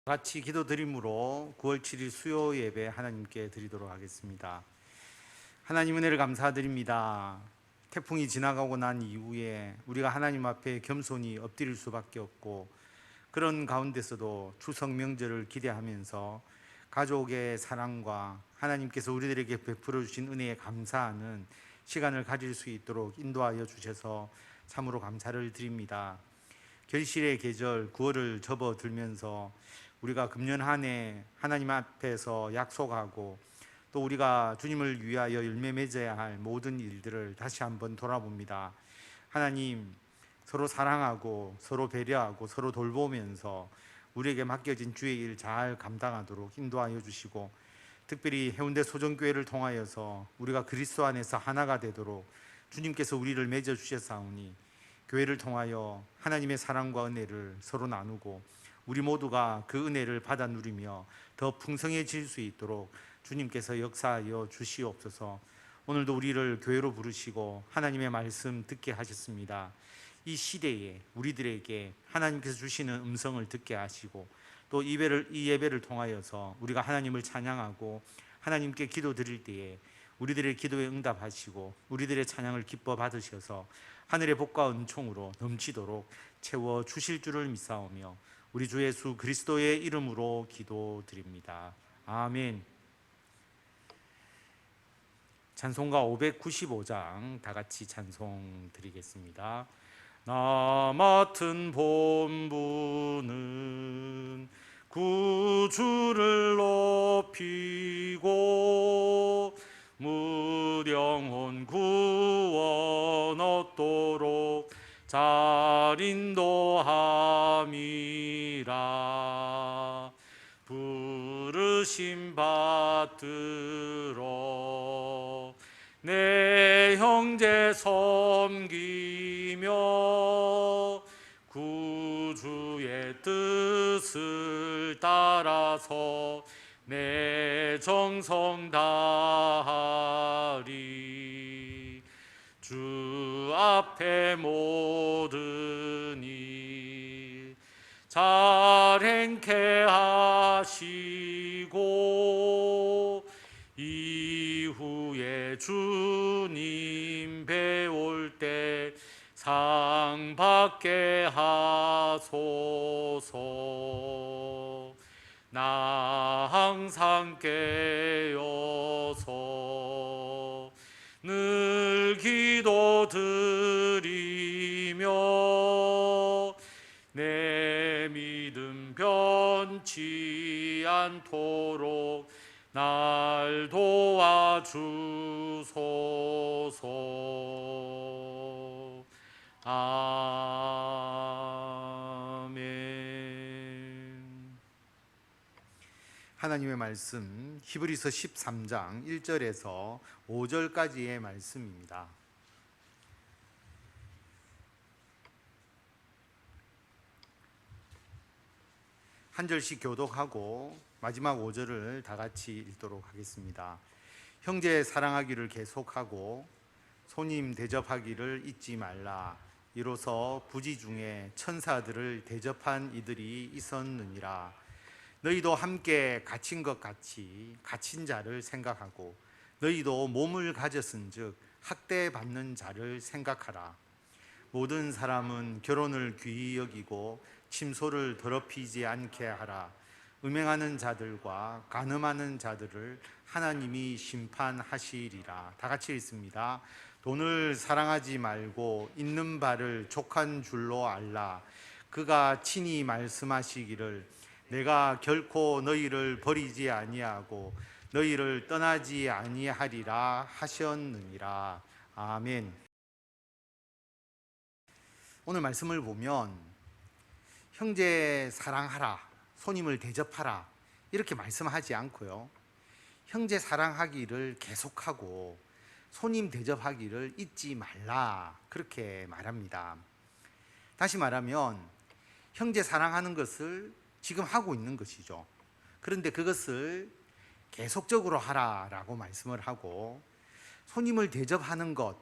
같이 기도드림으로 9월 7일 수요 예배 하나님께 드리도록 하겠습니다. 하나님 은혜를 감사드립니다. 태풍이 지나가고 난 이후에 우리가 하나님 앞에 겸손히 엎드릴 수밖에 없고, 그런 가운데서도 추석 명절을 기대하면서 가족의 사랑과 하나님께서 우리들에게 베풀어 주신 은혜에 감사하는 시간을 가질 수 있도록 인도하여 주셔서 참으로 감사를 드립니다. 결실의 계절 9월을 접어들면서 우리가 금년 한 해 하나님 앞에서 약속하고 또 우리가 주님을 위하여 열매 맺어야 할 모든 일들을 다시 한번 돌아봅니다. 하나님, 서로 사랑하고 서로 배려하고 서로 돌보면서 우리에게 맡겨진 주의 일 잘 감당하도록 인도하여 주시고, 특별히 해운대 소정교회를 통하여서 우리가 그리스도 안에서 하나가 되도록 주님께서 우리를 맺어 주셨사오니, 교회를 통하여 하나님의 사랑과 은혜를 서로 나누고 우리 모두가 그 은혜를 받아 누리며 더 풍성해질 수 있도록 주님께서 역사하여 주시옵소서. 오늘도 우리를 교회로 부르시고 하나님의 말씀 듣게 하셨습니다. 이 시대에 우리들에게 하나님께서 주시는 음성을 듣게 하시고, 또 이 예배를 통하여서 우리가 하나님을 찬양하고 하나님께 기도 드릴 때에 우리들의 기도에 응답하시고 우리들의 찬양을 기뻐 받으셔서 하늘의 복과 은총으로 넘치도록 채워 주실 줄을 믿사오며 우리 주 예수 그리스도의 이름으로 기도드립니다. 아멘. 찬송가 595장 다 같이 찬송 드리겠습니다. 나 맡은 본분은 구주를 높이고 무령혼 구원 얻도록 잘 인도함이라. 부르심 받들어 내 형제 섬기며 구주의 뜻을 따라서 내 정성 다하리. 주 앞에 모든 일 잘 행케 하시고 이후에 주님 배울 때 상 받게 하소서. 나 항상 깨어서 늘 기도드리며 내 믿음 변치 않도록 날 도와주소서. 아멘. 하나님의 말씀 히브리서 13장 1절에서 5절까지의 말씀입니다. 한 절씩 교독하고 마지막 5절을 다 같이 읽도록 하겠습니다. 형제 사랑하기를 계속하고 손님 대접하기를 잊지 말라. 이로써 부지 중에 천사들을 대접한 이들이 있었느니라. 너희도 함께 갇힌 것 같이 갇힌 자를 생각하고 너희도 몸을 가졌은즉 학대받는 자를 생각하라. 모든 사람은 결혼을 귀히 여기고 침소를 더럽히지 않게 하라. 음행하는 자들과 간음하는 자들을 하나님이 심판하시리라. 다 같이 읽습니다. 돈을 사랑하지 말고 있는 바를 족한 줄로 알라. 그가 친히 말씀하시기를 내가 결코 너희를 버리지 아니하고 너희를 떠나지 아니하리라 하셨느니라. 아멘. 오늘 말씀을 보면 형제 사랑하라, 손님을 대접하라 이렇게 말씀하지 않고요, 형제 사랑하기를 계속하고 손님 대접하기를 잊지 말라 그렇게 말합니다. 다시 말하면 형제 사랑하는 것을 지금 하고 있는 것이죠. 그런데 그것을 계속적으로 하라라고 말씀을 하고, 손님을 대접하는 것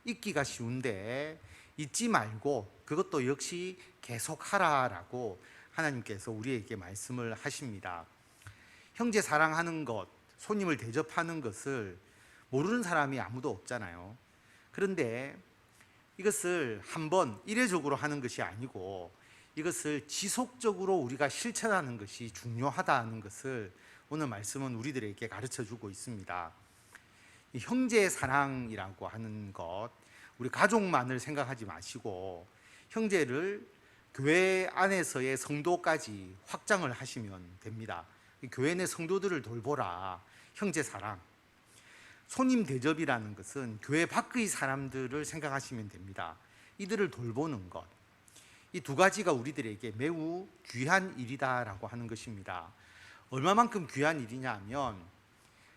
잊기가 쉬운데 잊지 말고 그것도 역시 계속하라라고 하나님께서 우리에게 말씀을 하십니다. 형제 사랑하는 것, 손님을 대접하는 것을 모르는 사람이 아무도 없잖아요. 그런데 이것을 한번 이례적으로 하는 것이 아니고 이것을 지속적으로 우리가 실천하는 것이 중요하다는 것을 오늘 말씀은 우리들에게 가르쳐 주고 있습니다. 이 형제 사랑이라고 하는 것, 우리 가족만을 생각하지 마시고 형제를 교회 안에서의 성도까지 확장을 하시면 됩니다. 교회 내 성도들을 돌보라. 형제 사랑. 손님 대접이라는 것은 교회 밖의 사람들을 생각하시면 됩니다. 이들을 돌보는 것, 이 두 가지가 우리들에게 매우 귀한 일이다라고 하는 것입니다. 얼마만큼 귀한 일이냐 하면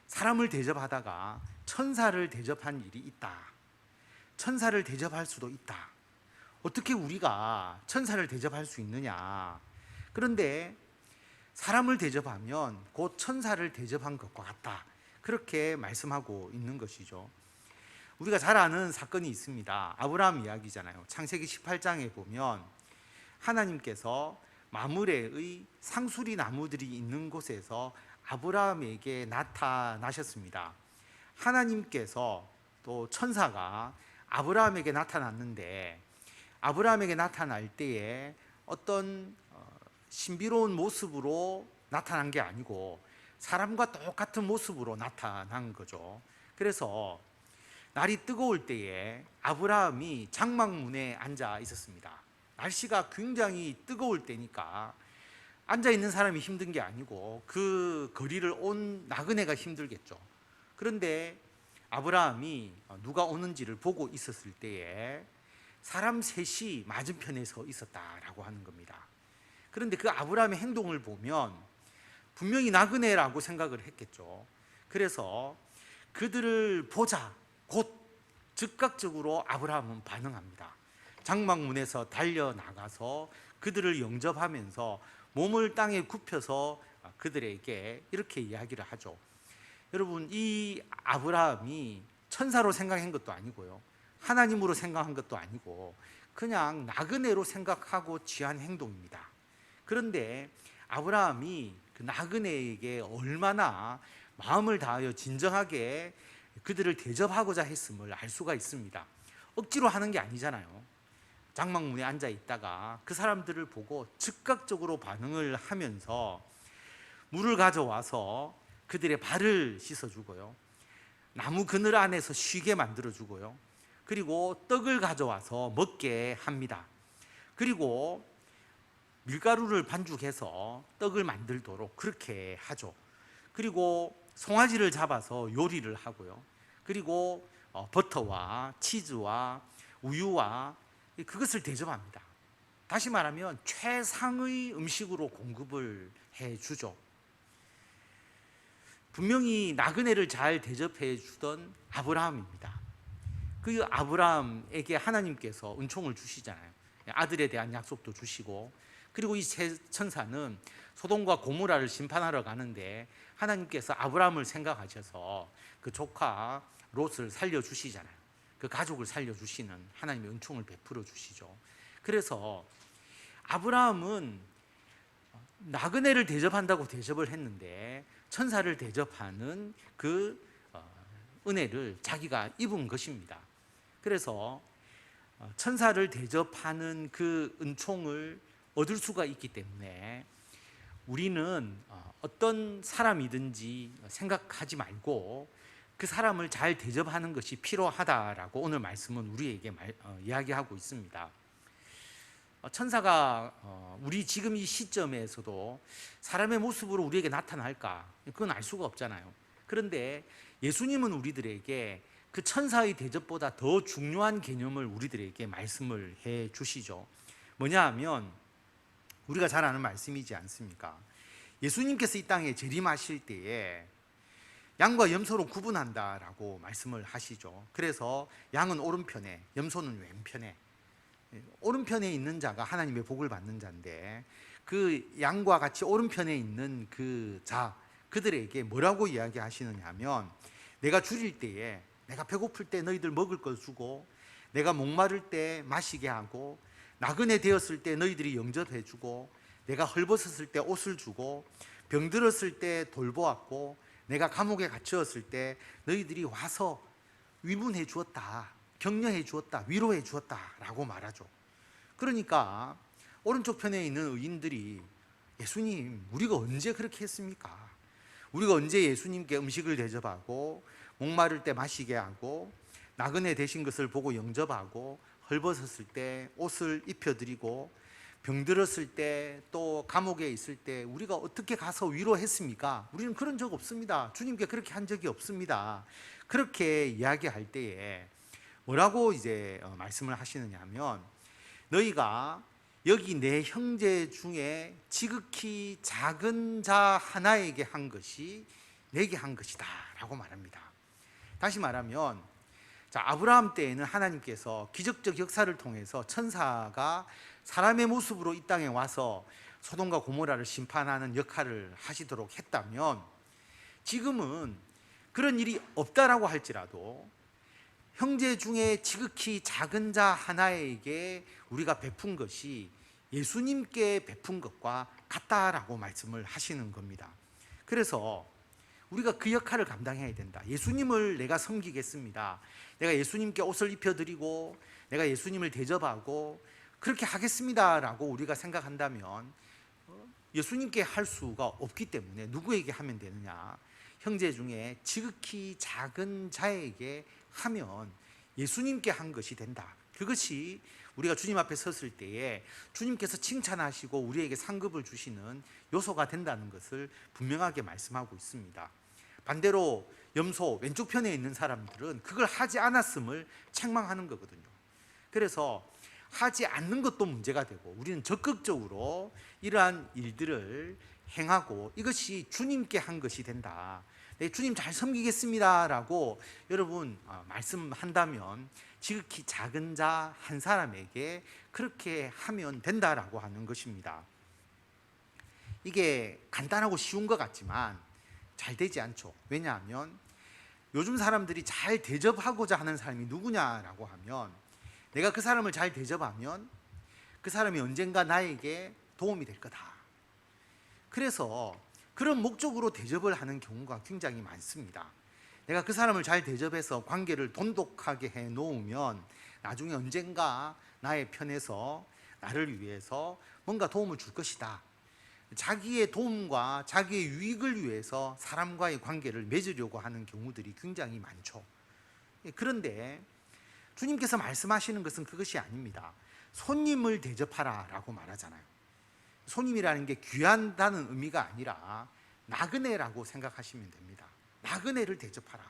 사람을 대접하다가 천사를 대접한 일이 있다. 천사를 대접할 수도 있다. 어떻게 우리가 천사를 대접할 수 있느냐? 그런데 사람을 대접하면 곧 천사를 대접한 것과 같다. 그렇게 말씀하고 있는 것이죠. 우리가 잘 아는 사건이 있습니다. 아브라함 이야기잖아요. 창세기 18장에 보면 하나님께서 마므레의 상수리 나무들이 있는 곳에서 아브라함에게 나타나셨습니다. 하나님께서 또 천사가 아브라함에게 나타났는데 아브라함에게 나타날 때에 어떤 신비로운 모습으로 나타난 게 아니고 사람과 똑같은 모습으로 나타난 거죠. 그래서 날이 뜨거울 때에 아브라함이 장막문에 앉아 있었습니다. 날씨가 굉장히 뜨거울 때니까 앉아 있는 사람이 힘든 게 아니고 그 거리를 온 나그네가 힘들겠죠. 그런데 아브라함이 누가 오는지를 보고 있었을 때에 사람 셋이 맞은편에 서 있었다라고 하는 겁니다. 그런데 그 아브라함의 행동을 보면 분명히 나그네라고 생각을 했겠죠. 그래서 그들을 보자 곧 즉각적으로 아브라함은 반응합니다. 장막문에서 달려나가서 그들을 영접하면서 몸을 땅에 굽혀서 그들에게 이렇게 이야기를 하죠. 여러분, 이 아브라함이 천사로 생각한 것도 아니고요, 하나님으로 생각한 것도 아니고 그냥 나그네로 생각하고 취한 행동입니다. 그런데 아브라함이 그 나그네에게 얼마나 마음을 다하여 진정하게 그들을 대접하고자 했음을 알 수가 있습니다. 억지로 하는 게 아니잖아요. 장막문에 앉아 있다가 그 사람들을 보고 즉각적으로 반응을 하면서 물을 가져와서 그들의 발을 씻어주고요, 나무 그늘 안에서 쉬게 만들어주고요, 그리고 떡을 가져와서 먹게 합니다. 그리고 밀가루를 반죽해서 떡을 만들도록 그렇게 하죠. 그리고 송아지를 잡아서 요리를 하고요, 그리고 버터와 치즈와 우유와 그것을 대접합니다. 다시 말하면 최상의 음식으로 공급을 해주죠. 분명히 나그네를 잘 대접해 주던 아브라함입니다. 그 아브라함에게 하나님께서 은총을 주시잖아요. 아들에 대한 약속도 주시고, 그리고 이 세 천사는 소돔과 고모라를 심판하러 가는데 하나님께서 아브라함을 생각하셔서 그 조카 롯을 살려주시잖아요. 그 가족을 살려주시는 하나님의 은총을 베풀어 주시죠. 그래서 아브라함은 나그네를 대접한다고 대접을 했는데 천사를 대접하는 그 은혜를 자기가 입은 것입니다. 그래서 천사를 대접하는 그 은총을 얻을 수가 있기 때문에 우리는 어떤 사람이든지 생각하지 말고 그 사람을 잘 대접하는 것이 필요하다라고 오늘 말씀은 우리에게 이야기하고 있습니다. 천사가 우리 지금 이 시점에서도 사람의 모습으로 우리에게 나타날까? 그건 알 수가 없잖아요. 그런데 예수님은 우리들에게 그 천사의 대접보다 더 중요한 개념을 우리들에게 말씀을 해 주시죠. 뭐냐 하면 우리가 잘 아는 말씀이지 않습니까? 예수님께서 이 땅에 재림하실 때에 양과 염소로 구분한다라고 말씀을 하시죠. 그래서 양은 오른편에, 염소는 왼편에, 오른편에 있는 자가 하나님의 복을 받는 자인데 그 양과 같이 오른편에 있는 그 자, 그들에게 뭐라고 이야기하시느냐 하면 내가 줄일 때에, 내가 배고플 때 너희들 먹을 걸 주고, 내가 목마를 때 마시게 하고, 나그네 되었을 때 너희들이 영접해 주고, 내가 헐벗었을 때 옷을 주고 병들었을 때 돌보았고 내가 감옥에 갇혔을 때 너희들이 와서 위문해 주었다, 격려해 주었다, 위로해 주었다 라고 말하죠. 그러니까 오른쪽 편에 있는 의인들이 예수님, 우리가 언제 그렇게 했습니까? 우리가 언제 예수님께 음식을 대접하고 목마를 때 마시게 하고 나그네 되신 것을 보고 영접하고 헐벗었을 때 옷을 입혀드리고 병들었을 때 또 감옥에 있을 때 우리가 어떻게 가서 위로했습니까? 우리는 그런 적 없습니다. 주님께 그렇게 한 적이 없습니다. 그렇게 이야기할 때에 뭐라고 이제 말씀을 하시느냐 하면, 너희가 여기 내 형제 중에 지극히 작은 자 하나에게 한 것이 내게 한 것이다 라고 말합니다. 다시 말하면, 자, 아브라함 때에는 하나님께서 기적적 역사를 통해서 천사가 사람의 모습으로 이 땅에 와서 소돔과 고모라를 심판하는 역할을 하시도록 했다면, 지금은 그런 일이 없다라고 할지라도 형제 중에 지극히 작은 자 하나에게 우리가 베푼 것이 예수님께 베푼 것과 같다라고 말씀을 하시는 겁니다. 그래서 우리가 그 역할을 감당해야 된다. 예수님을 내가 섬기겠습니다. 내가 예수님께 옷을 입혀드리고 내가 예수님을 대접하고 그렇게 하겠습니다 라고 우리가 생각한다면 예수님께 할 수가 없기 때문에 누구에게 하면 되느냐? 형제 중에 지극히 작은 자에게 하면 예수님께 한 것이 된다. 그것이 우리가 주님 앞에 섰을 때에 주님께서 칭찬하시고 우리에게 상급을 주시는 요소가 된다는 것을 분명하게 말씀하고 있습니다. 반대로 염소 왼쪽 편에 있는 사람들은 그걸 하지 않았음을 책망하는 거거든요. 그래서 하지 않는 것도 문제가 되고 우리는 적극적으로 이러한 일들을 행하고 이것이 주님께 한 것이 된다. 네, 주님 잘 섬기겠습니다 라고 여러분 말씀한다면 지극히 작은 자 한 사람에게 그렇게 하면 된다라고 하는 것입니다. 이게 간단하고 쉬운 것 같지만 잘 되지 않죠. 왜냐하면 요즘 사람들이 잘 대접하고자 하는 사람이 누구냐라고 하면, 내가 그 사람을 잘 대접하면 그 사람이 언젠가 나에게 도움이 될 거다. 그래서 그런 목적으로 대접을 하는 경우가 굉장히 많습니다. 내가 그 사람을 잘 대접해서 관계를 돈독하게 해 놓으면 나중에 언젠가 나의 편에서 나를 위해서 뭔가 도움을 줄 것이다. 자기의 도움과 자기의 유익을 위해서 사람과의 관계를 맺으려고 하는 경우들이 굉장히 많죠. 그런데 주님께서 말씀하시는 것은 그것이 아닙니다. 손님을 대접하라 라고 말하잖아요. 손님이라는 게 귀한다는 의미가 아니라 나그네라고 생각하시면 됩니다. 나그네를 대접하라.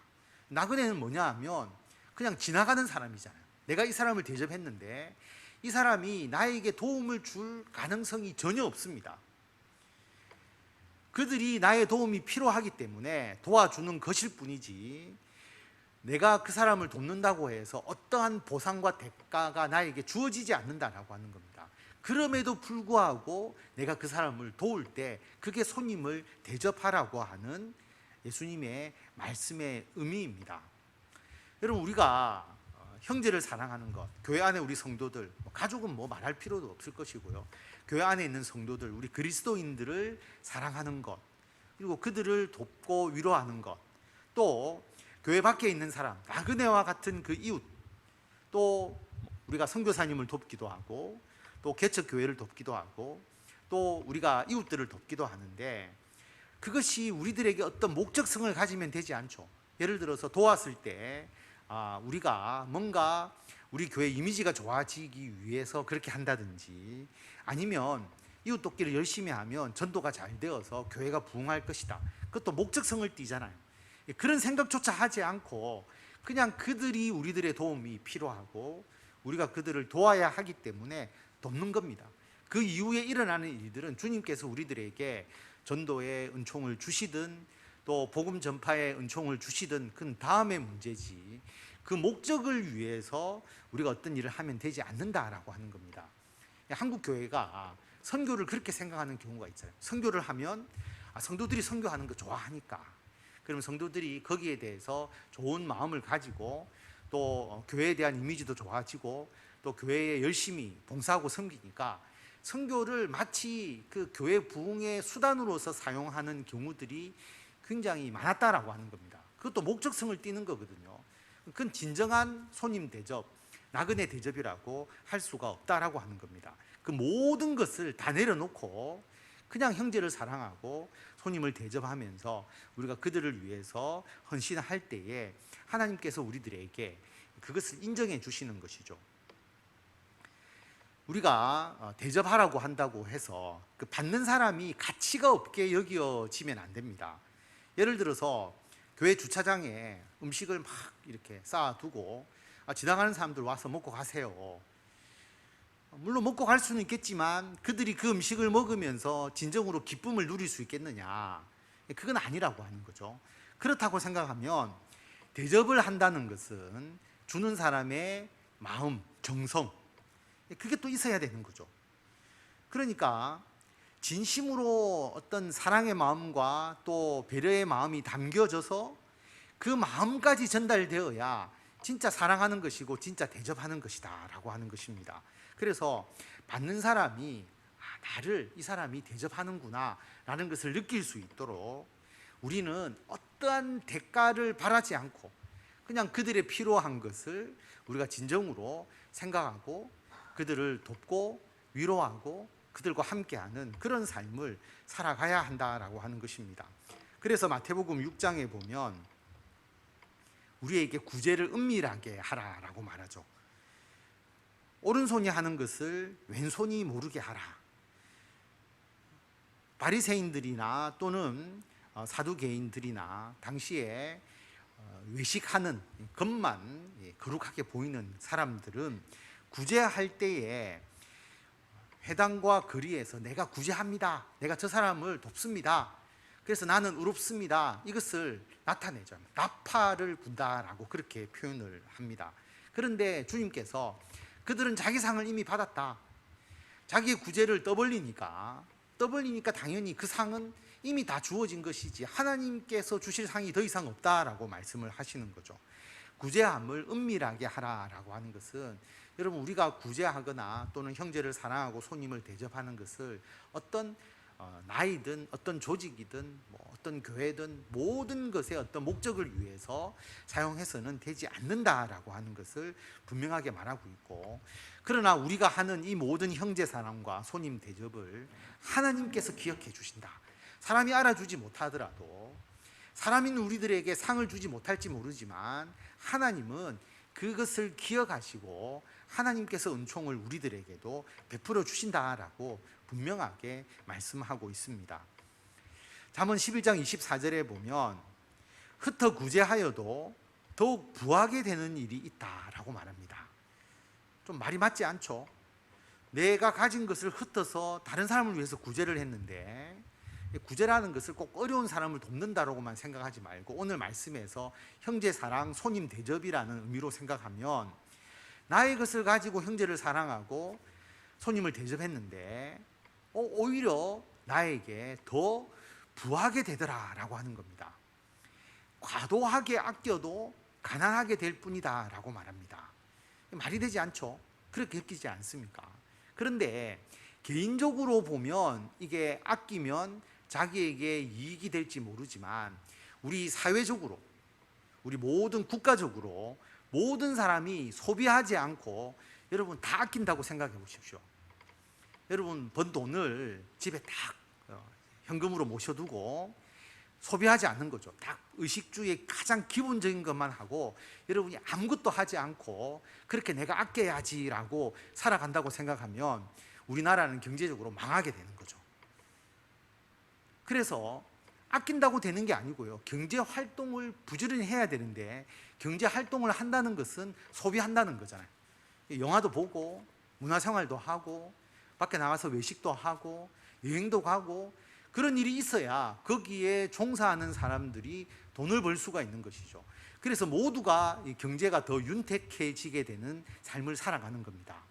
나그네는 뭐냐 하면 그냥 지나가는 사람이잖아요. 내가 이 사람을 대접했는데 이 사람이 나에게 도움을 줄 가능성이 전혀 없습니다. 그들이 나의 도움이 필요하기 때문에 도와주는 것일 뿐이지 내가 그 사람을 돕는다고 해서 어떠한 보상과 대가가 나에게 주어지지 않는다라고 하는 겁니다. 그럼에도 불구하고 내가 그 사람을 도울 때 그게 손님을 대접하라고 하는 예수님의 말씀의 의미입니다. 여러분, 우리가 형제를 사랑하는 것, 교회 안에 우리 성도들, 가족은 뭐 말할 필요도 없을 것이고요. 교회 안에 있는 성도들, 우리 그리스도인들을 사랑하는 것, 그리고 그들을 돕고 위로하는 것, 또 교회 밖에 있는 사람, 나그네와 같은 그 이웃, 또 우리가 선교사님을 돕기도 하고 또 개척교회를 돕기도 하고 또 우리가 이웃들을 돕기도 하는데, 그것이 우리들에게 어떤 목적성을 가지면 되지 않죠. 예를 들어서 도왔을 때 우리가 뭔가 우리 교회 이미지가 좋아지기 위해서 그렇게 한다든지, 아니면 이웃 돕기를 열심히 하면 전도가 잘 되어서 교회가 부흥할 것이다. 그것도 목적성을 띠잖아요. 그런 생각조차 하지 않고 그냥 그들이 우리들의 도움이 필요하고 우리가 그들을 도와야 하기 때문에 돕는 겁니다. 그 이후에 일어나는 일들은 주님께서 우리들에게 전도의 은총을 주시든 또 복음 전파의 은총을 주시든 그건 다음의 문제지, 그 목적을 위해서 우리가 어떤 일을 하면 되지 않는다라고 하는 겁니다. 한국 교회가 선교를 그렇게 생각하는 경우가 있어요. 선교를 하면 성도들이 선교하는 거 좋아하니까, 그러면 성도들이 거기에 대해서 좋은 마음을 가지고 또 교회에 대한 이미지도 좋아지고 또 교회에 열심히 봉사하고 섬기니까 선교를 마치 그 교회 부흥의 수단으로서 사용하는 경우들이 굉장히 많았다라고 하는 겁니다. 그것도 목적성을 띠는 거거든요. 그건 진정한 손님 대접, 나그네 대접이라고 할 수가 없다라고 하는 겁니다. 그 모든 것을 다 내려놓고 그냥 형제를 사랑하고 손님을 대접하면서 우리가 그들을 위해서 헌신할 때에 하나님께서 우리들에게 그것을 인정해 주시는 것이죠. 우리가 대접하라고 한다고 해서 그 받는 사람이 가치가 없게 여겨지면 안 됩니다. 예를 들어서 교회 주차장에 음식을 막 이렇게 쌓아두고 지나가는 사람들 와서 먹고 가세요. 물론 먹고 갈 수는 있겠지만 그들이 그 음식을 먹으면서 진정으로 기쁨을 누릴 수 있겠느냐? 그건 아니라고 하는 거죠. 그렇다고 생각하면 대접을 한다는 것은 주는 사람의 마음, 정성, 그게 또 있어야 되는 거죠. 그러니까 진심으로 어떤 사랑의 마음과 또 배려의 마음이 담겨져서 그 마음까지 전달되어야 진짜 사랑하는 것이고 진짜 대접하는 것이다 라고 하는 것입니다. 그래서 받는 사람이 나를 이 사람이 대접하는구나 라는 것을 느낄 수 있도록 우리는 어떠한 대가를 바라지 않고 그냥 그들의 필요한 것을 우리가 진정으로 생각하고 그들을 돕고 위로하고 그들과 함께하는 그런 삶을 살아가야 한다라고 하는 것입니다. 그래서 마태복음 6장에 보면 우리에게 구제를 은밀하게 하라라고 말하죠. 오른손이 하는 것을 왼손이 모르게 하라. 바리새인들이나 또는 사두개인들이나 당시에 외식하는 겉만 거룩하게 보이는 사람들은 구제할 때에 회당과 거리에서 내가 구제합니다. 내가 저 사람을 돕습니다. 그래서 나는 의롭습니다. 이것을 나타내죠. 나팔을 분다라고 그렇게 표현을 합니다. 그런데 주님께서 그들은 자기 상을 이미 받았다. 자기의 구제를 떠벌리니까 당연히 그 상은 이미 다 주어진 것이지 하나님께서 주실 상이 더 이상 없다라고 말씀을 하시는 거죠. 구제함을 은밀하게 하라라고 하는 것은 여러분 우리가 구제하거나 또는 형제를 사랑하고 손님을 대접하는 것을 어떤 나이든 어떤 조직이든 어떤 교회든 모든 것의 어떤 목적을 위해서 사용해서는 되지 않는다라고 하는 것을 분명하게 말하고 있고, 그러나 우리가 하는 이 모든 형제 사랑과 손님 대접을 하나님께서 기억해 주신다. 사람이 알아주지 못하더라도 사람인 우리들에게 상을 주지 못할지 모르지만 하나님은 그것을 기억하시고 하나님께서 은총을 우리들에게도 베풀어 주신다라고 분명하게 말씀하고 있습니다. 잠언 11장 24절에 보면 흩어 구제하여도 더욱 부하게 되는 일이 있다라고 말합니다. 좀 말이 맞지 않죠? 내가 가진 것을 흩어서 다른 사람을 위해서 구제를 했는데, 구제라는 것을 꼭 어려운 사람을 돕는다라고만 생각하지 말고 오늘 말씀에서 형제 사랑, 손님 대접이라는 의미로 생각하면 나의 것을 가지고 형제를 사랑하고 손님을 대접했는데 오히려 나에게 더 부하게 되더라라고 하는 겁니다. 과도하게 아껴도 가난하게 될 뿐이다 라고 말합니다. 말이 되지 않죠? 그렇게 느끼지 않습니까? 그런데 개인적으로 보면 이게 아끼면 자기에게 이익이 될지 모르지만 우리 사회적으로, 우리 모든 국가적으로 모든 사람이 소비하지 않고 여러분 다 아낀다고 생각해 보십시오. 여러분 번 돈을 집에 딱 현금으로 모셔두고 소비하지 않는 거죠. 딱 의식주의 가장 기본적인 것만 하고 여러분이 아무것도 하지 않고 그렇게 내가 아껴야지라고 살아간다고 생각하면 우리나라는 경제적으로 망하게 되는 거죠. 그래서 아낀다고 되는 게 아니고요, 경제 활동을 부지런히 해야 되는데 경제 활동을 한다는 것은 소비한다는 거잖아요. 영화도 보고 문화생활도 하고 밖에 나가서 외식도 하고 여행도 가고 그런 일이 있어야 거기에 종사하는 사람들이 돈을 벌 수가 있는 것이죠. 그래서 모두가 경제가 더 윤택해지게 되는 삶을 살아가는 겁니다.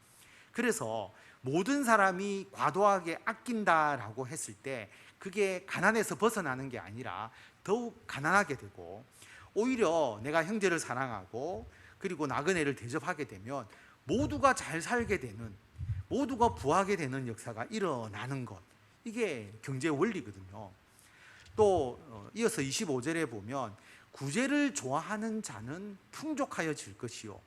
그래서 모든 사람이 과도하게 아낀다라고 했을 때 그게 가난에서 벗어나는 게 아니라 더욱 가난하게 되고, 오히려 내가 형제를 사랑하고 그리고 나그네를 대접하게 되면 모두가 잘 살게 되는, 모두가 부하게 되는 역사가 일어나는 것, 이게 경제 원리거든요. 또 이어서 25절에 보면 구제를 좋아하는 자는 풍족하여질 것이요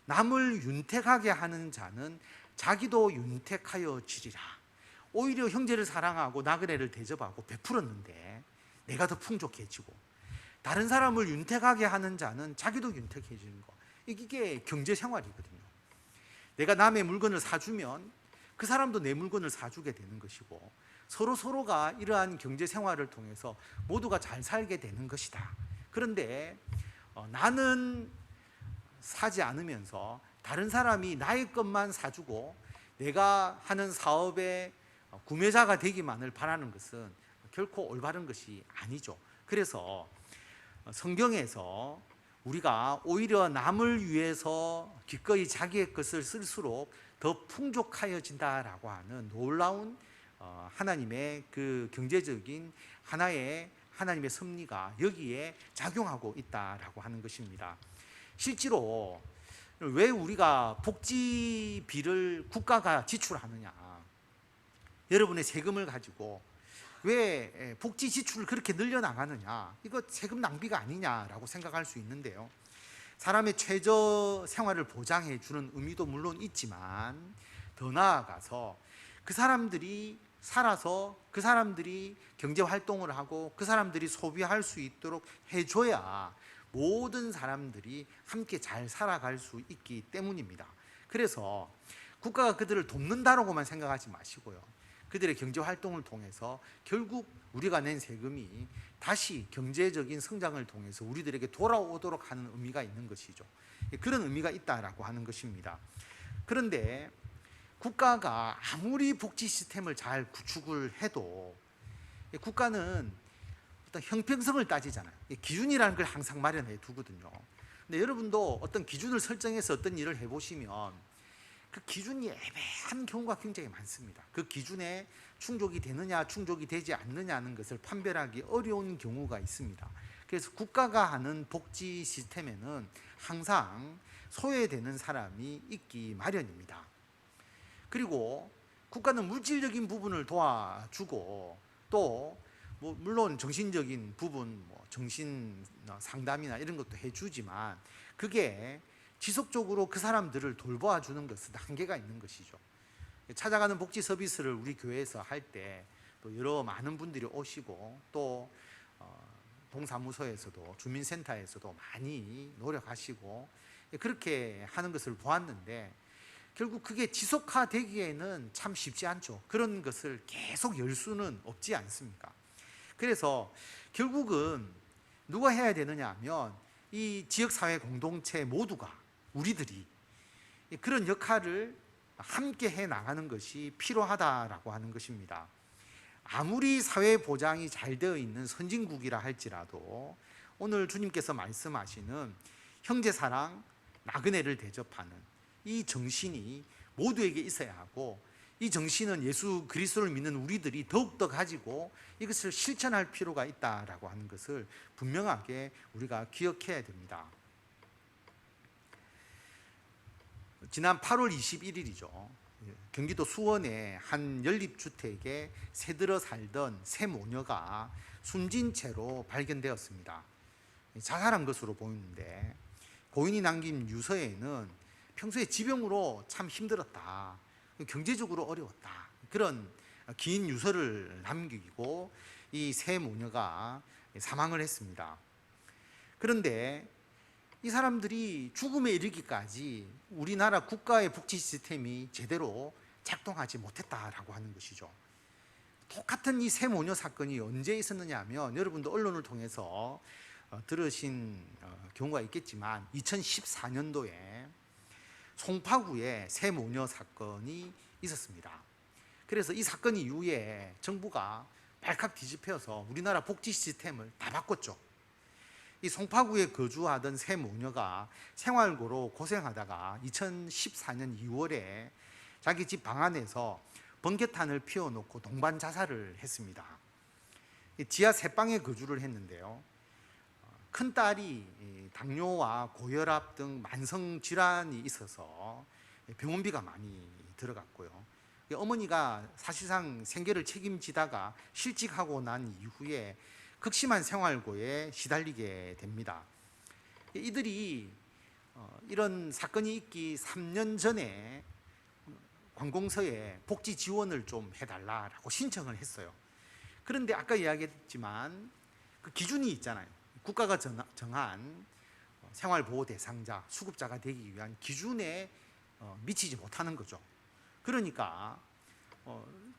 남을 윤택하게 하는 자는 자기도 윤택하여지리라. 오히려 형제를 사랑하고 나그네를 대접하고 베풀었는데 내가 더 풍족해지고, 다른 사람을 윤택하게 하는 자는 자기도 윤택해지는 거, 이게 경제 생활이거든요. 내가 남의 물건을 사주면 그 사람도 내 물건을 사주게 되는 것이고, 서로가 이러한 경제 생활을 통해서 모두가 잘 살게 되는 것이다. 그런데 나는 사지 않으면서 다른 사람이 나의 것만 사주고 내가 하는 사업의 구매자가 되기만을 바라는 것은 결코 올바른 것이 아니죠. 그래서 성경에서 우리가 오히려 남을 위해서 기꺼이 자기의 것을 쓸수록 더 풍족하여진다라고 하는 놀라운 하나님의 그 경제적인 하나의 하나님의 섭리가 여기에 작용하고 있다라고 하는 것입니다. 실제로 왜 우리가 복지비를 국가가 지출하느냐, 여러분의 세금을 가지고 왜 복지 지출을 그렇게 늘려나가느냐, 이거 세금 낭비가 아니냐라고 생각할 수 있는데요, 사람의 최저 생활을 보장해 주는 의미도 물론 있지만 더 나아가서 그 사람들이 살아서 그 사람들이 경제 활동을 하고 그 사람들이 소비할 수 있도록 해줘야 모든 사람들이 함께 잘 살아갈 수 있기 때문입니다. 그래서 국가가 그들을 돕는다라고만 생각하지 마시고요, 그들의 경제 활동을 통해서 결국 우리가 낸 세금이 다시 경제적인 성장을 통해서 우리들에게 돌아오도록 하는 의미가 있는 것이죠. 그런 의미가 있다라고 하는 것입니다. 그런데 국가가 아무리 복지 시스템을 잘 구축을 해도 국가는 어떤 형평성을 따지잖아요. 기준이라는 걸 항상 마련해 두거든요. 근데 여러분도 어떤 기준을 설정해서 어떤 일을 해보시면 그 기준이 애매한 경우가 굉장히 많습니다. 그 기준에 충족이 되느냐 충족이 되지 않느냐는 것을 판별하기 어려운 경우가 있습니다. 그래서 국가가 하는 복지 시스템에는 항상 소외되는 사람이 있기 마련입니다. 그리고 국가는 물질적인 부분을 도와주고 또 물론 정신적인 부분, 정신 상담이나 이런 것도 해주지만 그게 지속적으로 그 사람들을 돌봐주는 것은 한계가 있는 것이죠. 찾아가는 복지 서비스를 우리 교회에서 할 때 또 여러 많은 분들이 오시고 또 동사무소에서도 주민센터에서도 많이 노력하시고 그렇게 하는 것을 보았는데 결국 그게 지속화되기에는 참 쉽지 않죠. 그런 것을 계속 열 수는 없지 않습니까? 그래서 결국은 누가 해야 되느냐 하면 이 지역사회 공동체 모두가 우리들이 그런 역할을 함께 해 나가는 것이 필요하다라고 하는 것입니다. 아무리 사회 보장이 잘 되어 있는 선진국이라 할지라도 오늘 주님께서 말씀하시는 형제사랑, 나그네를 대접하는 이 정신이 모두에게 있어야 하고, 이 정신은 예수 그리스도를 믿는 우리들이 더욱더 가지고 이것을 실천할 필요가 있다라고 하는 것을 분명하게 우리가 기억해야 됩니다. 지난 8월 21일이죠. 경기도 수원의 한 연립주택에 새들어 살던 새 모녀가 숨진 채로 발견되었습니다. 자살한 것으로 보이는데 고인이 남긴 유서에는 평소에 지병으로 참 힘들었다, 경제적으로 어려웠다, 그런 긴 유서를 남기고 이 새 모녀가 사망을 했습니다. 그런데 이 사람들이 죽음에 이르기까지 우리나라 국가의 복지 시스템이 제대로 작동하지 못했다라고 하는 것이죠. 똑같은 이 새 모녀 사건이 언제 있었느냐 하면 여러분도 언론을 통해서 들으신 경우가 있겠지만 2014년도에 송파구에 새 모녀 사건이 있었습니다. 그래서 이 사건 이후에 정부가 발칵 뒤집혀서 우리나라 복지 시스템을 다 바꿨죠. 이 송파구에 거주하던 새 모녀가 생활고로 고생하다가 2014년 2월에 자기 집 방 안에서 번개탄을 피워놓고 동반 자살을 했습니다. 지하 3방에 거주를 했는데요, 큰딸이 당뇨와 고혈압 등 만성 질환이 있어서 병원비가 많이 들어갔고요. 어머니가 사실상 생계를 책임지다가 실직하고 난 이후에 극심한 생활고에 시달리게 됩니다. 이들이 이런 사건이 있기 3년 전에 관공서에 복지 지원을 좀 해달라고 신청을 했어요. 그런데 아까 이야기했지만 그 기준이 있잖아요. 국가가 정한 생활보호 대상자, 수급자가 되기 위한 기준에 미치지 못하는 거죠. 그러니까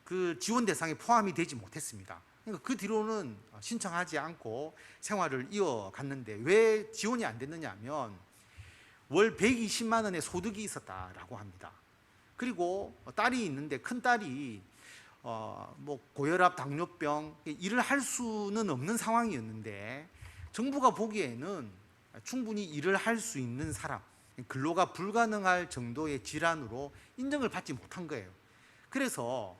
그 지원 대상에 포함이 되지 못했습니다. 그러니까 그 뒤로는 신청하지 않고 생활을 이어갔는데 왜 지원이 안 됐느냐 하면 월 120만 원의 소득이 있었다라고 합니다. 그리고 딸이 있는데 큰 딸이 뭐 고혈압, 당뇨병 일을 할 수는 없는 상황이었는데 정부가 보기에는 충분히 일을 할 수 있는 사람, 근로가 불가능할 정도의 질환으로 인정을 받지 못한 거예요. 그래서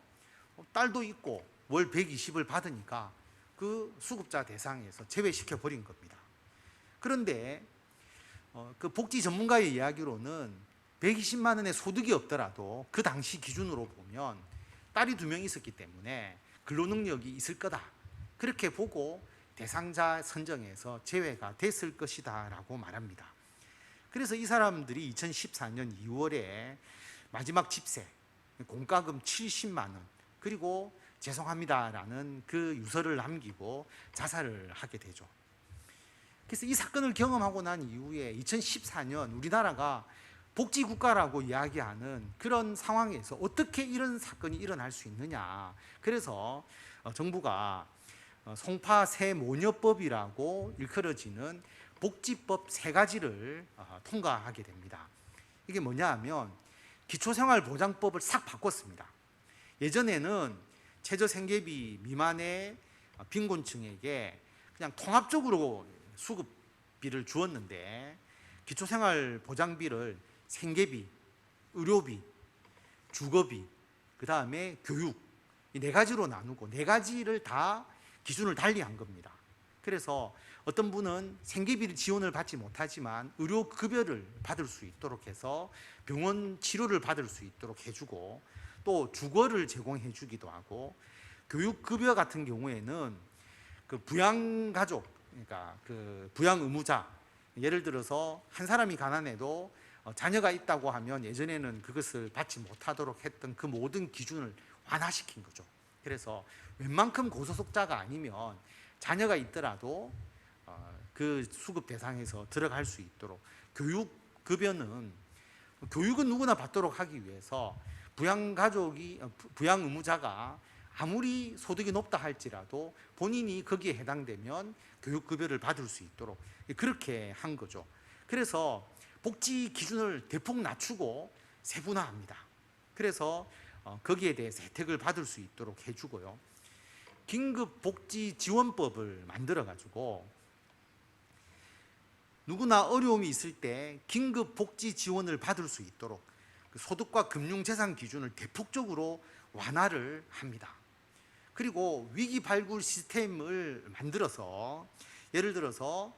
딸도 있고 월 120을 받으니까 그 수급자 대상에서 제외시켜 버린 겁니다. 그런데 그 복지 전문가의 이야기로는 120만 원의 소득이 없더라도 그 당시 기준으로 보면 딸이 2명 있었기 때문에 근로능력이 있을 거다, 그렇게 보고 대상자 선정에서 제외가 됐을 것이다 라고 말합니다. 그래서 이 사람들이 2014년 2월에 마지막 집세, 공과금 70만 원, 그리고 죄송합니다라는 그 유서를 남기고 자살을 하게 되죠. 그래서 이 사건을 경험하고 난 이후에 2014년 우리나라가 복지국가라고 이야기하는 그런 상황에서 어떻게 이런 사건이 일어날 수 있느냐. 그래서 정부가 송파세모녀법이라고 일컬어지는 복지법 3가지를 통과하게 됩니다. 이게 뭐냐 하면 기초생활보장법을 싹 바꿨습니다. 예전에는 최저생계비 미만의 빈곤층에게 그냥 통합적으로 수급비를 주었는데 기초생활보장비를 생계비, 의료비, 주거비, 그 다음에 교육, 이 4가지로 나누고 4가지를 다 기준을 달리한 겁니다. 그래서 어떤 분은 생계비를 지원을 받지 못하지만 의료급여를 받을 수 있도록 해서 병원 치료를 받을 수 있도록 해주고, 또 주거를 제공해 주기도 하고, 교육급여 같은 경우에는 그 부양가족, 그러니까 그 부양의무자, 예를 들어서 한 사람이 가난해도 자녀가 있다고 하면 예전에는 그것을 받지 못하도록 했던 그 모든 기준을 완화시킨 거죠. 그래서 웬만큼 고소득자가 아니면 자녀가 있더라도 그 수급 대상에서 들어갈 수 있도록, 교육급여는 교육은 누구나 받도록 하기 위해서 부양의무자가 아무리 소득이 높다 할지라도 본인이 거기에 해당되면 교육급여를 받을 수 있도록 그렇게 한 거죠. 그래서 복지 기준을 대폭 낮추고 세분화합니다. 그래서 거기에 대해서 혜택을 받을 수 있도록 해주고요. 긴급복지지원법을 만들어가지고 누구나 어려움이 있을 때 긴급복지지원을 받을 수 있도록 소득과 금융재산 기준을 대폭적으로 완화를 합니다. 그리고 위기 발굴 시스템을 만들어서 예를 들어서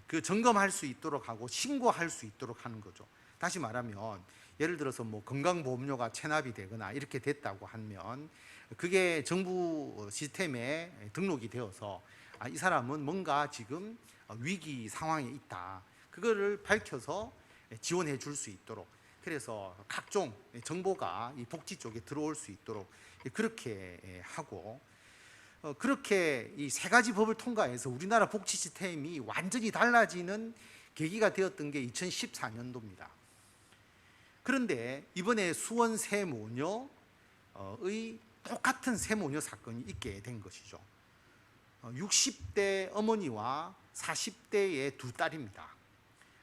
그 점검할 수 있도록 하고 신고할 수 있도록 하는 거죠. 다시 말하면 예를 들어서 뭐 건강보험료가 체납이 되거나 이렇게 됐다고 하면 그게 정부 시스템에 등록이 되어서 이 사람은 뭔가 지금 위기 상황에 있다, 그거를 밝혀서 지원해 줄 수 있도록, 그래서 각종 정보가 이 복지 쪽에 들어올 수 있도록 그렇게 하고, 그렇게 이 3가지 법을 통과해서 우리나라 복지 시스템이 완전히 달라지는 계기가 되었던 게 2014년도입니다. 그런데 이번에 수원 세모녀의 똑같은 세모녀 사건이 있게 된 것이죠. 60대 어머니와 40대의 2딸입니다.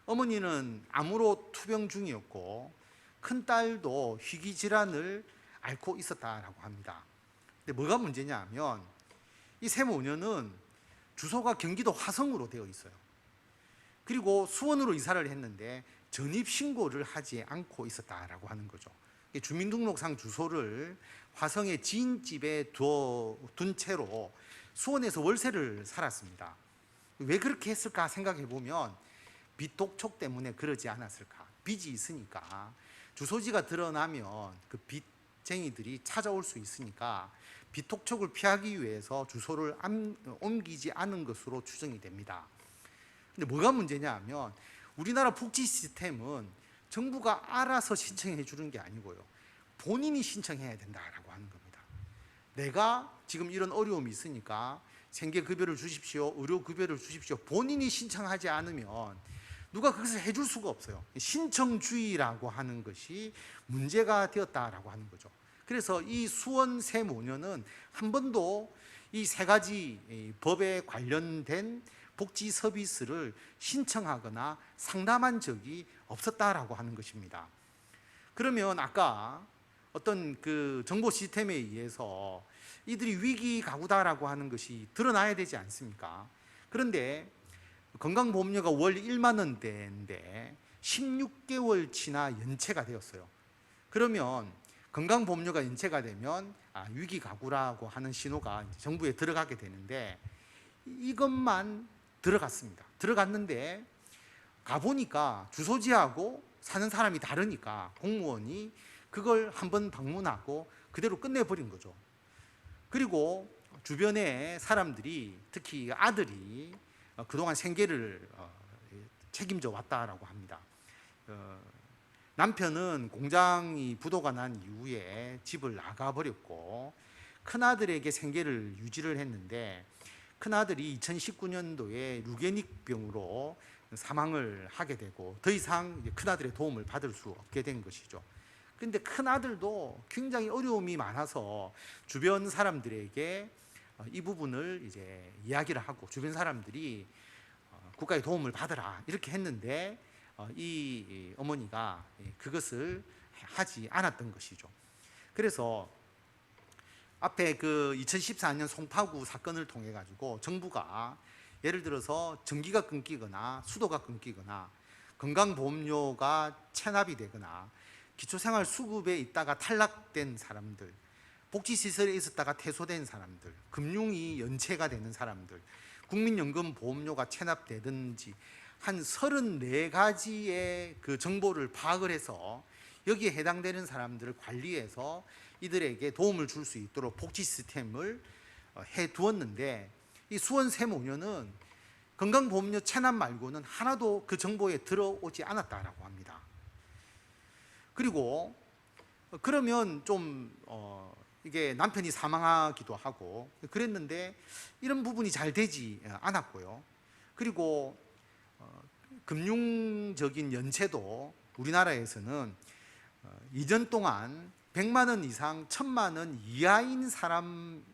어머니는 암으로 투병 중이었고 큰딸도 희귀질환을 앓고 있었다라고 합니다. 근데 뭐가 문제냐 하면 이 세모녀는 주소가 경기도 화성으로 되어 있어요. 그리고 수원으로 이사를 했는데 전입신고를 하지 않고 있었다라고 하는 거죠. 주민등록상 주소를 화성의 지인집에 둔 채로 수원에서 월세를 살았습니다. 왜 그렇게 했을까 생각해 보면 빚 독촉 때문에 그러지 않았을까. 빚이 있으니까 주소지가 드러나면 그 빚쟁이들이 찾아올 수 있으니까 빚톡촉을 피하기 위해서 주소를 옮기지 않은 것으로 추정이 됩니다. 근데 뭐가 문제냐 하면 우리나라 복지 시스템은 정부가 알아서 신청해 주는 게 아니고요, 본인이 신청해야 된다라고 하는 겁니다. 내가 지금 이런 어려움이 있으니까 생계급여를 주십시오, 의료급여를 주십시오, 본인이 신청하지 않으면 누가 거기서 해줄 수가 없어요. 신청주의라고 하는 것이 문제가 되었다라고 하는 거죠. 그래서 이 수원 세모녀는 한 번도 이 세 가지 법에 관련된 복지 서비스를 신청하거나 상담한 적이 없었다라고 하는 것입니다. 그러면 아까 어떤 그 정보 시스템에 의해서 이들이 위기 가구다라고 하는 것이 드러나야 되지 않습니까? 그런데 건강보험료가 월 1만 원대인데 16개월 지나 연체가 되었어요. 그러면 건강보험료가 연체가 되면 위기 가구라고 하는 신호가 정부에 들어가게 되는데, 이것만 들어갔습니다. 들어갔는데 가보니까 주소지하고 사는 사람이 다르니까 공무원이 그걸 한번 방문하고 그대로 끝내버린 거죠. 그리고 주변에 사람들이, 특히 아들이 그동안 생계를 책임져 왔다라고 합니다. 남편은 공장이 부도가 난 이후에 집을 나가버렸고 큰아들에게 생계를 유지를 했는데, 큰아들이 2019년도에 루게닉 병으로 사망을 하게 되고 더 이상 큰아들의 도움을 받을 수 없게 된 것이죠. 그런데 큰아들도 굉장히 어려움이 많아서 주변 사람들에게 이 부분을 이제 이야기를 하고, 주변 사람들이 국가의 도움을 받으라 이렇게 했는데 이 어머니가 그것을 하지 않았던 것이죠. 그래서 앞에 그 2014년 송파구 사건을 통해 가지고 정부가 예를 들어서 전기가 끊기거나 수도가 끊기거나 건강보험료가 체납이 되거나 기초생활수급에 있다가 탈락된 사람들, 복지시설에 있었다가 퇴소된 사람들, 금융이 연체가 되는 사람들, 국민연금보험료가 체납되든지 한 34가지의 그 정보를 파악을 해서 여기에 해당되는 사람들을 관리해서 이들에게 도움을 줄 수 있도록 복지 시스템을 해 두었는데, 이 수원 세모녀는 건강보험료 체납 말고는 하나도 그 정보에 들어오지 않았다라고 합니다. 그리고 그러면 좀 이게 남편이 사망하기도 하고 그랬는데 이런 부분이 잘 되지 않았고요. 그리고 금융적인 연체도 우리나라에서는 2년 동안 100만 원 이상 1000만 원 이하인 사람인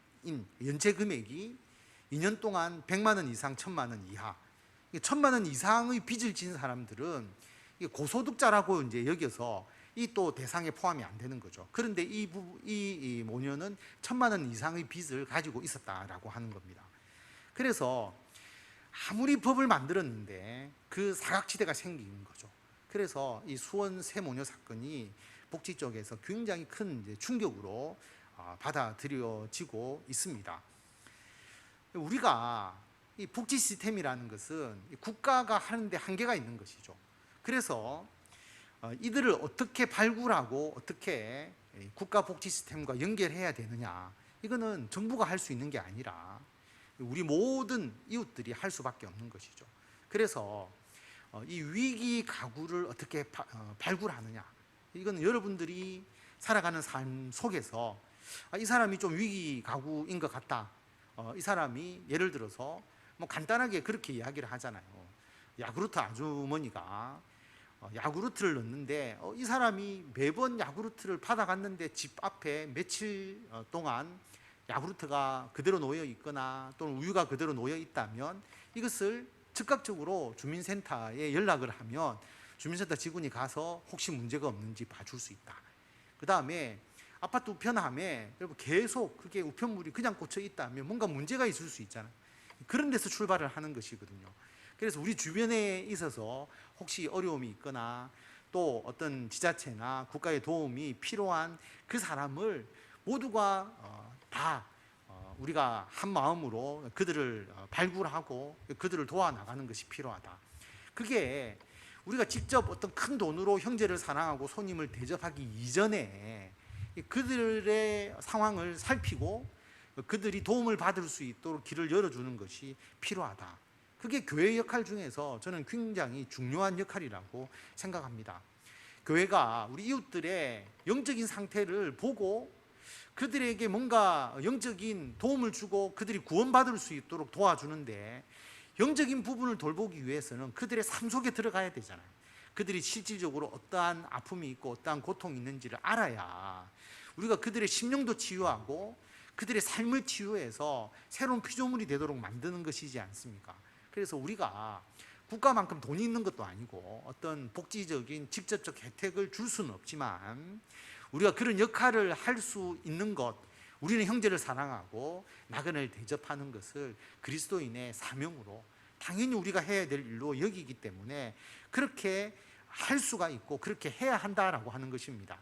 연체 금액이 2년 동안 100만 원 이상 1000만 원 이하, 1000만 원 이상의 빚을 진 사람들은 고소득자라고 이제 여겨서 이 또 대상에 포함이 안 되는 거죠. 그런데 이 모녀는 1000만 원 이상의 빚을 가지고 있었다라고 하는 겁니다. 그래서 아무리 법을 만들었는데 그 사각지대가 생긴 거죠. 그래서 이 수원 세모녀 사건이 복지 쪽에서 굉장히 큰 충격으로 받아들여지고 있습니다. 우리가 이 복지 시스템이라는 것은 국가가 하는데 한계가 있는 것이죠. 그래서 이들을 어떻게 발굴하고 어떻게 국가 복지 시스템과 연결해야 되느냐, 이거는 정부가 할 수 있는 게 아니라 우리 모든 이웃들이 할 수밖에 없는 것이죠. 그래서 이 위기 가구를 어떻게 발굴하느냐, 이건 여러분들이 살아가는 삶 속에서 이 사람이 좀 위기 가구인 것 같다, 이 사람이 예를 들어서 뭐 간단하게 그렇게 이야기를 하잖아요. 야구르트 아주머니가 야구르트를 넣는데 이 사람이 매번 야구르트를 받아갔는데 집 앞에 며칠 동안 야구르트가 그대로 놓여 있거나 또는 우유가 그대로 놓여 있다면 이것을 즉각적으로 주민센터에 연락을 하면 주민센터 직원이 가서 혹시 문제가 없는지 봐줄 수 있다. 그 다음에 아파트 우편함에 계속 그게 우편물이 그냥 꽂혀 있다면 뭔가 문제가 있을 수 있잖아요. 그런 데서 출발을 하는 것이거든요. 그래서 우리 주변에 있어서 혹시 어려움이 있거나 또 어떤 지자체나 국가의 도움이 필요한 그 사람을 모두가 다 우리가 한 마음으로 그들을 발굴하고 그들을 도와나가는 것이 필요하다. 그게 우리가 직접 어떤 큰 돈으로 형제를 사랑하고 손님을 대접하기 이전에 그들의 상황을 살피고 그들이 도움을 받을 수 있도록 길을 열어주는 것이 필요하다. 그게 교회의 역할 중에서 저는 굉장히 중요한 역할이라고 생각합니다. 교회가 우리 이웃들의 영적인 상태를 보고 그들에게 뭔가 영적인 도움을 주고 그들이 구원받을 수 있도록 도와주는데, 영적인 부분을 돌보기 위해서는 그들의 삶 속에 들어가야 되잖아요. 그들이 실질적으로 어떠한 아픔이 있고 어떠한 고통이 있는지를 알아야 우리가 그들의 심령도 치유하고 그들의 삶을 치유해서 새로운 피조물이 되도록 만드는 것이지 않습니까? 그래서 우리가 국가만큼 돈이 있는 것도 아니고 어떤 복지적인 직접적 혜택을 줄 수는 없지만, 우리가 그런 역할을 할 수 있는 것, 우리는 형제를 사랑하고 나그네를 대접하는 것을 그리스도인의 사명으로 당연히 우리가 해야 될 일로 여기기 때문에 그렇게 할 수가 있고 그렇게 해야 한다라고 하는 것입니다.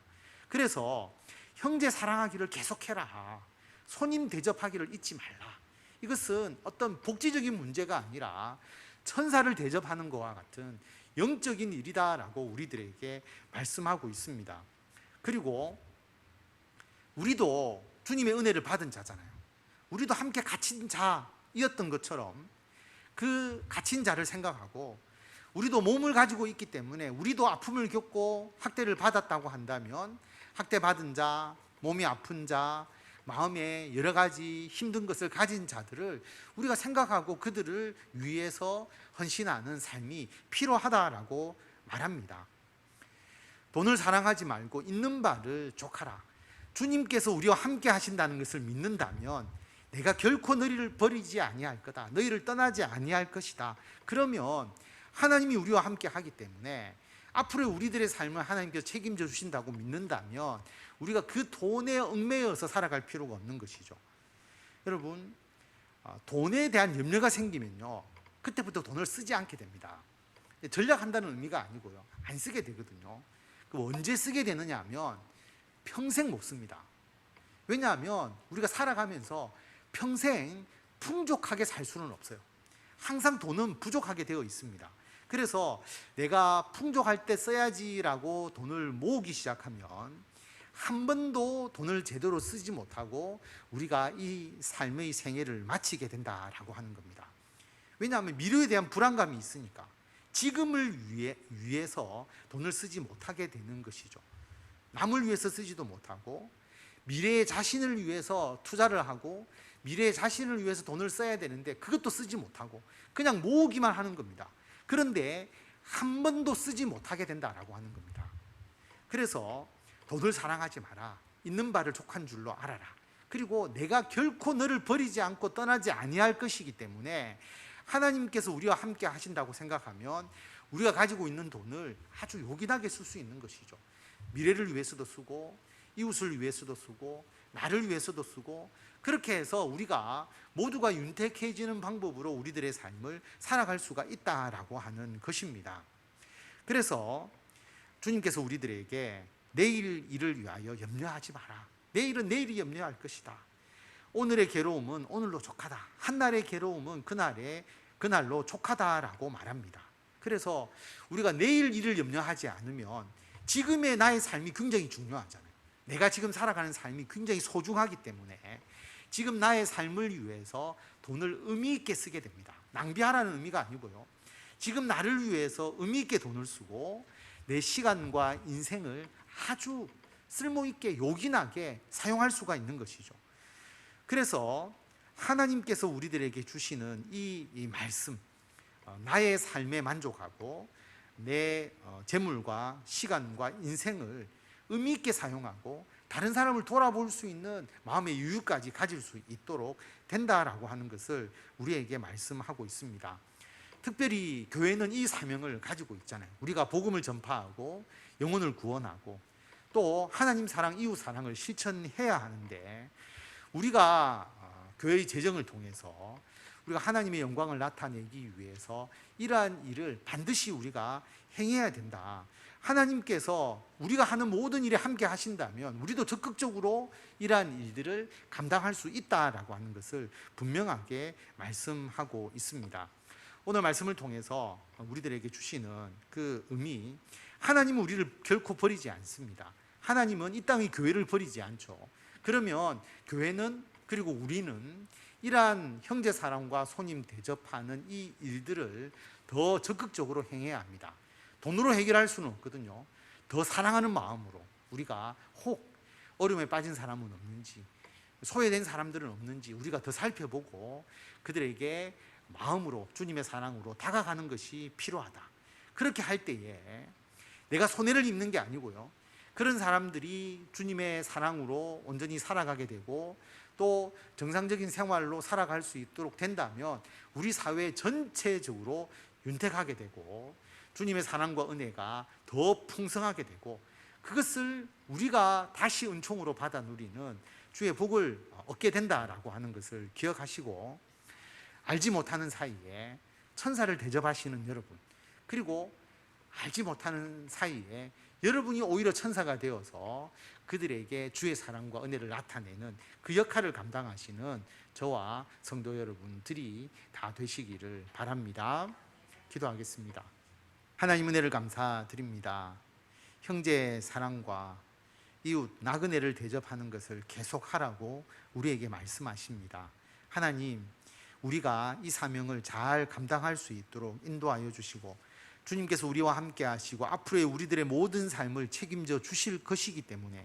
그래서 형제 사랑하기를 계속해라, 손님 대접하기를 잊지 말라. 이것은 어떤 복지적인 문제가 아니라 천사를 대접하는 것과 같은 영적인 일이다라고 우리들에게 말씀하고 있습니다. 그리고 우리도 주님의 은혜를 받은 자잖아요. 우리도 함께 갇힌 자이었던 것처럼 그 갇힌 자를 생각하고, 우리도 몸을 가지고 있기 때문에 우리도 아픔을 겪고 학대를 받았다고 한다면 학대받은 자, 몸이 아픈 자, 마음에 여러 가지 힘든 것을 가진 자들을 우리가 생각하고 그들을 위해서 헌신하는 삶이 필요하다라고 말합니다. 돈을 사랑하지 말고 있는 바를 족하라. 주님께서 우리와 함께 하신다는 것을 믿는다면 내가 결코 너희를 버리지 아니할 거다, 너희를 떠나지 아니할 것이다. 그러면 하나님이 우리와 함께 하기 때문에 앞으로 우리들의 삶을 하나님께서 책임져 주신다고 믿는다면 우리가 그 돈에 얽매여서 살아갈 필요가 없는 것이죠. 여러분, 돈에 대한 염려가 생기면요, 그때부터 돈을 쓰지 않게 됩니다. 전략한다는 의미가 아니고요, 안 쓰게 되거든요. 그럼 언제 쓰게 되느냐 하면 평생 못 씁니다. 왜냐하면 우리가 살아가면서 평생 풍족하게 살 수는 없어요. 항상 돈은 부족하게 되어 있습니다. 그래서 내가 풍족할 때 써야지라고 돈을 모으기 시작하면 한 번도 돈을 제대로 쓰지 못하고 우리가 이 삶의 생애를 마치게 된다라고 하는 겁니다. 왜냐하면 미래에 대한 불안감이 있으니까 지금을 위해서 돈을 쓰지 못하게 되는 것이죠. 남을 위해서 쓰지도 못하고 미래의 자신을 위해서 투자를 하고 미래의 자신을 위해서 돈을 써야 되는데 그것도 쓰지 못하고 그냥 모으기만 하는 겁니다. 그런데 한 번도 쓰지 못하게 된다라고 하는 겁니다. 그래서 돈을 사랑하지 마라. 있는 바를 족한 줄로 알아라. 그리고 내가 결코 너를 버리지 않고 떠나지 아니할 것이기 때문에 하나님께서 우리와 함께 하신다고 생각하면 우리가 가지고 있는 돈을 아주 요긴하게 쓸 수 있는 것이죠. 미래를 위해서도 쓰고 이웃을 위해서도 쓰고 나를 위해서도 쓰고, 그렇게 해서 우리가 모두가 윤택해지는 방법으로 우리들의 삶을 살아갈 수가 있다라고 하는 것입니다. 그래서 주님께서 우리들에게 내일 일을 위하여 염려하지 마라. 내일은 내일이 염려할 것이다. 오늘의 괴로움은 오늘로 족하다. 한날의 괴로움은 그날로 족하다라고 말합니다. 그래서 우리가 내일 일을 염려하지 않으면 지금의 나의 삶이 굉장히 중요하잖아요. 내가 지금 살아가는 삶이 굉장히 소중하기 때문에 지금 나의 삶을 위해서 돈을 의미 있게 쓰게 됩니다. 낭비하라는 의미가 아니고요, 지금 나를 위해서 의미 있게 돈을 쓰고 내 시간과 인생을 아주 쓸모 있게 요긴하게 사용할 수가 있는 것이죠. 그래서 하나님께서 우리들에게 주시는 이 말씀, 나의 삶에 만족하고 내 재물과 시간과 인생을 의미 있게 사용하고 다른 사람을 돌아볼 수 있는 마음의 여유까지 가질 수 있도록 된다라고 하는 것을 우리에게 말씀하고 있습니다. 특별히 교회는 이 사명을 가지고 있잖아요. 우리가 복음을 전파하고 영혼을 구원하고 또 하나님 사랑, 이웃 사랑을 실천해야 하는데, 우리가 교회의 재정을 통해서 우리가 하나님의 영광을 나타내기 위해서 이러한 일을 반드시 우리가 행해야 된다. 하나님께서 우리가 하는 모든 일에 함께 하신다면 우리도 적극적으로 이러한 일들을 감당할 수 있다라고 하는 것을 분명하게 말씀하고 있습니다. 오늘 말씀을 통해서 우리들에게 주시는 그 의미, 하나님은 우리를 결코 버리지 않습니다. 하나님은 이 땅의 교회를 버리지 않죠. 그러면 교회는, 그리고 우리는 이러한 형제 사랑과 손님 대접하는 이 일들을 더 적극적으로 행해야 합니다. 돈으로 해결할 수는 없거든요. 더 사랑하는 마음으로 우리가 혹 어려움에 빠진 사람은 없는지, 소외된 사람들은 없는지 우리가 더 살펴보고 그들에게 마음으로, 주님의 사랑으로 다가가는 것이 필요하다. 그렇게 할 때에 내가 손해를 입는 게 아니고요, 그런 사람들이 주님의 사랑으로 온전히 살아가게 되고 또 정상적인 생활로 살아갈 수 있도록 된다면 우리 사회 전체적으로 윤택하게 되고 주님의 사랑과 은혜가 더 풍성하게 되고, 그것을 우리가 다시 은총으로 받아 누리는 주의 복을 얻게 된다라고 하는 것을 기억하시고, 알지 못하는 사이에 천사를 대접하시는 여러분, 그리고 알지 못하는 사이에 여러분이 오히려 천사가 되어서 그들에게 주의 사랑과 은혜를 나타내는 그 역할을 감당하시는 저와 성도 여러분들이 다 되시기를 바랍니다. 기도하겠습니다. 하나님, 은혜를 감사드립니다. 형제 사랑과 이웃 나그네를 대접하는 것을 계속하라고 우리에게 말씀하십니다. 하나님, 우리가 이 사명을 잘 감당할 수 있도록 인도하여 주시고, 주님께서 우리와 함께 하시고 앞으로의 우리들의 모든 삶을 책임져 주실 것이기 때문에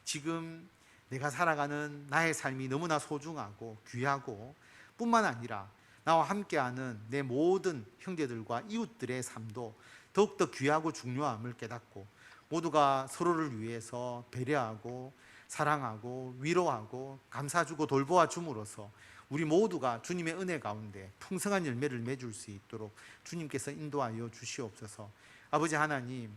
지금 내가 살아가는 나의 삶이 너무나 소중하고 귀하고, 뿐만 아니라 나와 함께하는 내 모든 형제들과 이웃들의 삶도 더욱더 귀하고 중요함을 깨닫고, 모두가 서로를 위해서 배려하고 사랑하고 위로하고 감사주고 돌보아 줌으로써 우리 모두가 주님의 은혜 가운데 풍성한 열매를 맺을 수 있도록 주님께서 인도하여 주시옵소서. 아버지 하나님,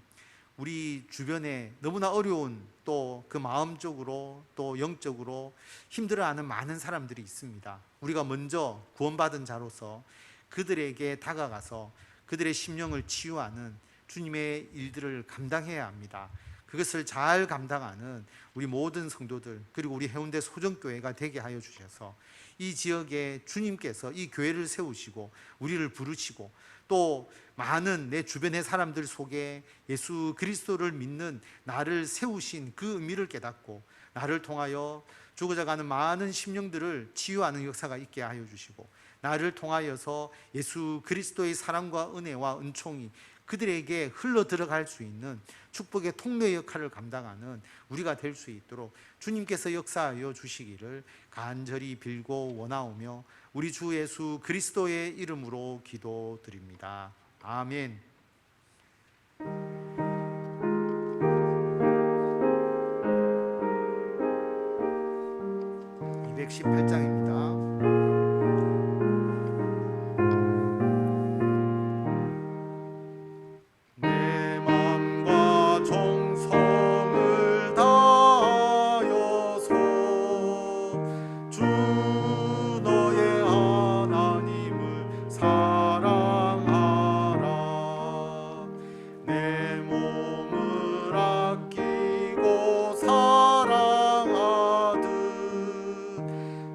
우리 주변에 너무나 어려운, 또 그 마음적으로 또 영적으로 힘들어하는 많은 사람들이 있습니다. 우리가 먼저 구원받은 자로서 그들에게 다가가서 그들의 심령을 치유하는 주님의 일들을 감당해야 합니다. 그것을 잘 감당하는 우리 모든 성도들, 그리고 우리 해운대 소정교회가 되게 하여 주셔서 이 지역에 주님께서 이 교회를 세우시고 우리를 부르시고 또 많은 내 주변의 사람들 속에 예수 그리스도를 믿는 나를 세우신 그 의미를 깨닫고 나를 통하여 죽어져가는 많은 심령들을 치유하는 역사가 있게 하여 주시고, 나를 통하여서 예수 그리스도의 사랑과 은혜와 은총이 그들에게 흘러 들어갈 수 있는 축복의 통로의 역할을 감당하는 우리가 될 수 있도록 주님께서 역사하여 주시기를 간절히 빌고 원하오며 우리 주 예수 그리스도의 이름으로 기도드립니다. 아멘. 218장입니다.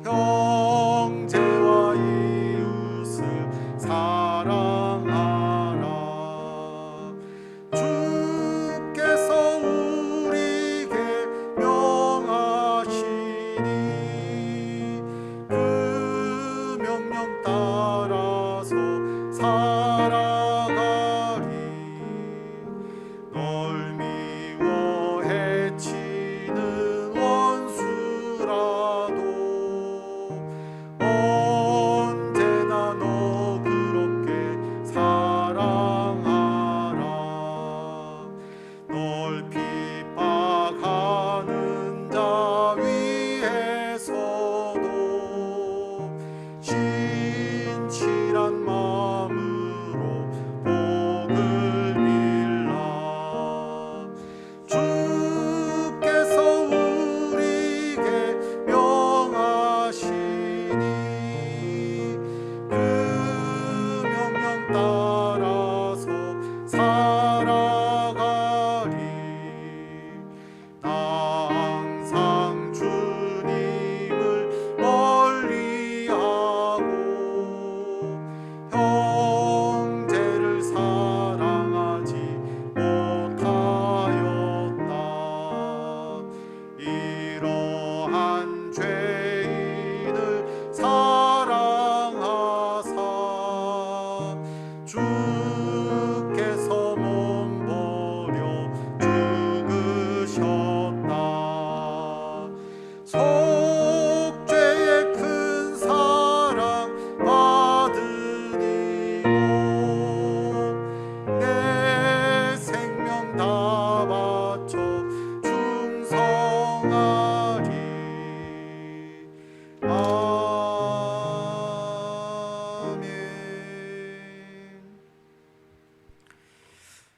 형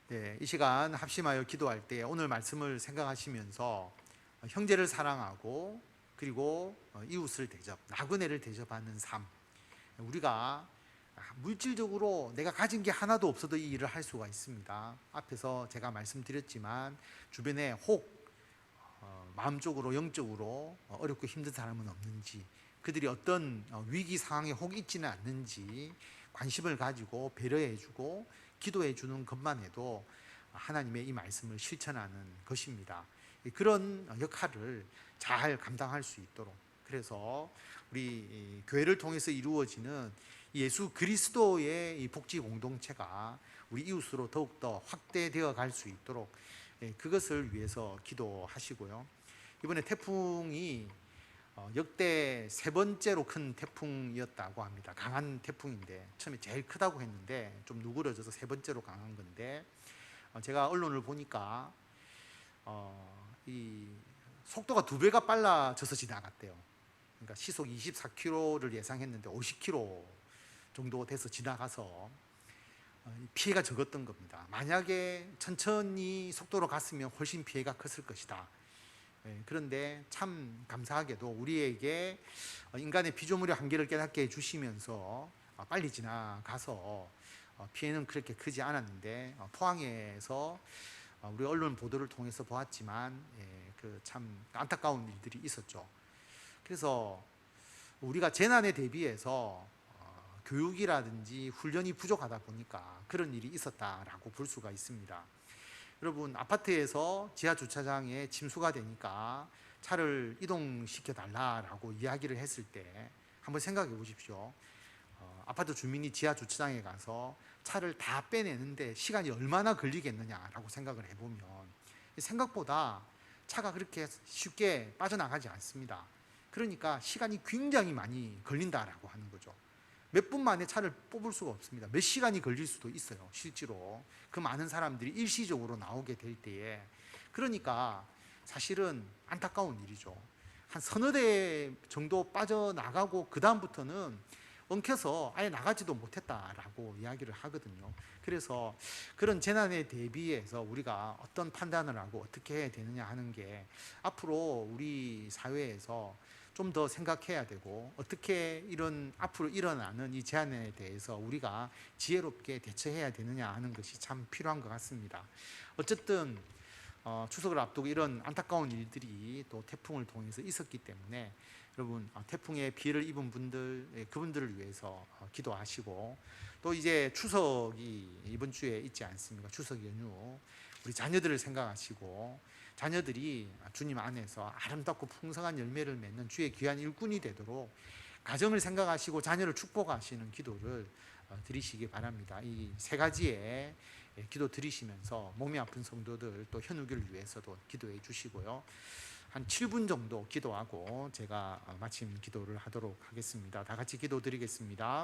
네, 이 시간 합심하여 기도할 때 오늘 말씀을 생각하시면서 형제를 사랑하고 그리고 이웃을 대접, 나그네를 대접하는 삶. 우리가 물질적으로 내가 가진 게 하나도 없어도 이 일을 할 수가 있습니다. 앞에서 제가 말씀드렸지만 주변에 혹 마음적으로 영적으로 어렵고 힘든 사람은 없는지, 그들이 어떤 위기 상황에 혹 있지는 않는지 관심을 가지고 배려해주고 기도해주는 것만 해도 하나님의 이 말씀을 실천하는 것입니다. 그런 역할을 잘 감당할 수 있도록, 그래서 우리 교회를 통해서 이루어지는 예수 그리스도의 이 복지 공동체가 우리 이웃으로 더욱더 확대되어 갈 수 있도록 그것을 위해서 기도하시고요. 이번에 태풍이 역대 세 번째로 큰 태풍이었다고 합니다. 강한 태풍인데 처음에 제일 크다고 했는데 좀 누그러져서 세 번째로 강한 건데, 제가 언론을 보니까 이 속도가 2배가 빨라져서 지나갔대요. 그러니까 시속 24km를 예상했는데 50km 정도 돼서 지나가서 피해가 적었던 겁니다. 만약에 천천히 속도로 갔으면 훨씬 피해가 컸을 것이다. 그런데 참 감사하게도 우리에게 인간의 피조물의 한계를 깨닫게 해주시면서 빨리 지나가서 피해는 그렇게 크지 않았는데, 포항에서 우리 언론 보도를 통해서 보았지만 그 참 안타까운 일들이 있었죠. 그래서 우리가 재난에 대비해서 교육이라든지 훈련이 부족하다 보니까 그런 일이 있었다라고 볼 수가 있습니다. 여러분, 아파트에서 지하 주차장에 침수가 되니까 차를 이동시켜 달라라고 이야기를 했을 때 한번 생각해 보십시오. 아파트 주민이 지하 주차장에 가서 차를 다 빼내는데 시간이 얼마나 걸리겠느냐라고 생각을 해보면 생각보다 차가 그렇게 쉽게 빠져나가지 않습니다. 그러니까 시간이 굉장히 많이 걸린다라고 하는 거죠. 몇 분 만에 차를 뽑을 수가 없습니다. 몇 시간이 걸릴 수도 있어요. 실제로 그 많은 사람들이 일시적으로 나오게 될 때에. 그러니까 사실은 안타까운 일이죠. 한 서너 대 정도 빠져나가고 그 다음부터는 엉켜서 아예 나가지도 못했다라고 이야기를 하거든요. 그래서 그런 재난에 대비해서 우리가 어떤 판단을 하고 어떻게 해야 되느냐 하는 게 앞으로 우리 사회에서 좀 더 생각해야 되고, 어떻게 이런 앞으로 일어나는 이 재난에 대해서 우리가 지혜롭게 대처해야 되느냐 하는 것이 참 필요한 것 같습니다. 어쨌든 추석을 앞두고 이런 안타까운 일들이 또 태풍을 통해서 있었기 때문에 여러분, 태풍에 피해를 입은 분들, 그분들을 위해서 기도하시고, 또 이제 추석이 이번 주에 있지 않습니까? 추석 연휴, 우리 자녀들을 생각하시고, 자녀들이 주님 안에서 아름답고 풍성한 열매를 맺는 주의 귀한 일꾼이 되도록 가정을 생각하시고 자녀를 축복하시는 기도를 드리시기 바랍니다. 이 세 가지의 기도 드리시면서 몸이 아픈 성도들 또 현우기를 위해서도 기도해 주시고요. 한 7분 정도 기도하고 제가 마침 기도를 하도록 하겠습니다. 다 같이 기도 드리겠습니다.